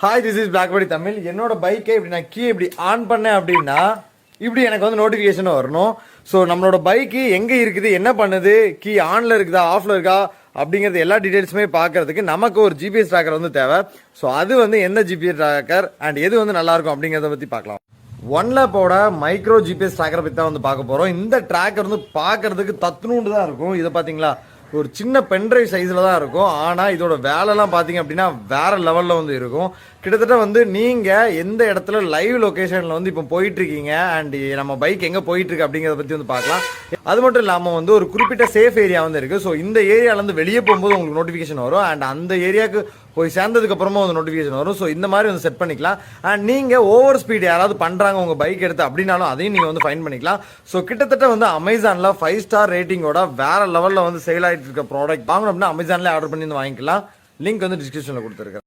Hi, this is blackberry Tamil. என்னோட பைக்கை இப்படி நான் கீ இப்படி ஆன் பண்ணேன் அப்படின்னா இப்படி எனக்கு வந்து நோட்டிஃபிகேஷன் வரணும். ஸோ நம்மளோட பைக்கு எங்கே இருக்குது, என்ன பண்ணுது, கீ ஆனில் இருக்குதா ஆஃபில் இருக்கா அப்படிங்கிறது எல்லா டீட்டெயில்ஸுமே பார்க்கறதுக்கு நமக்கு ஒரு ஜிபிஎஸ் ட்ராக்கர் வந்து தேவை. ஸோ அது வந்து எந்த ஜிபிஎஸ் ட்ராக்கர் அண்ட் எது வந்து நல்லாயிருக்கும் அப்படிங்கிறத பற்றி பார்க்கலாம். ஒன்லப்போட மைக்ரோ ஜிபிஎஸ் ட்ராக்கரை பற்றி தான் வந்து பார்க்க போகிறோம். இந்த ட்ராக்கர் வந்து பார்க்கறதுக்கு தத்துணுண்டு தான் இருக்கும். இதை பார்த்தீங்களா, ஒரு சின்ன பென்ட்ரைவ் சைஸில் தான் இருக்கும். ஆனால் இதோட வேலைலாம் பார்த்தீங்க அப்படின்னா வேறு லெவலில் வந்து இருக்கும். கிட்டத்தட்ட வந்து நீங்கள் எந்த இடத்துல லைவ் லொக்கேஷனில் வந்து இப்போ போயிட்டுருக்கீங்க அண்ட் நம்ம பைக் எங்கே போயிட்டுருக்கு அப்படிங்கிறத பற்றி வந்து பார்க்கலாம். அது மட்டும் இல்லாமல் வந்து ஒரு குறிப்பிட்ட சேஃப் ஏரியா வந்து இருக்குது. ஸோ இந்த ஏரியாவிலேருந்து வெளியே போகும்போது உங்களுக்கு நோட்டிஃபிகேஷன் வரும் அண்ட் அந்த ஏரியாவுக்கு போய் சேர்ந்ததுக்கப்புறமா வந்து நோட்டிஃபிகேஷன் வரும். ஸோ இந்த மாதிரி வந்து செட் பண்ணிக்கலாம். அண்ட் நீங்கள் ஓவர் ஸ்பீட் யாராவது பண்ணுறாங்க உங்கள் பைக் எடுத்து அப்படின்னாலும் அதையும் நீங்கள் வந்து ஃபைன் பண்ணிக்கலாம். ஸோ கிட்டத்தட்ட வந்து அமேசானில் 5 ஸ்டார் ரேட்டிங்கோட வேறு லெவலில் வந்து சேல் ஆகிட்டு இருக்க ப்ராடக்ட் வாங்கணும் அப்படின்னா அமேசானில் ஆர்டர் பண்ணி வந்து வாங்கிக்கலாம். லிங்க் வந்து டிஸ்கிரிப்ஷனில் கொடுத்துருக்கேன்.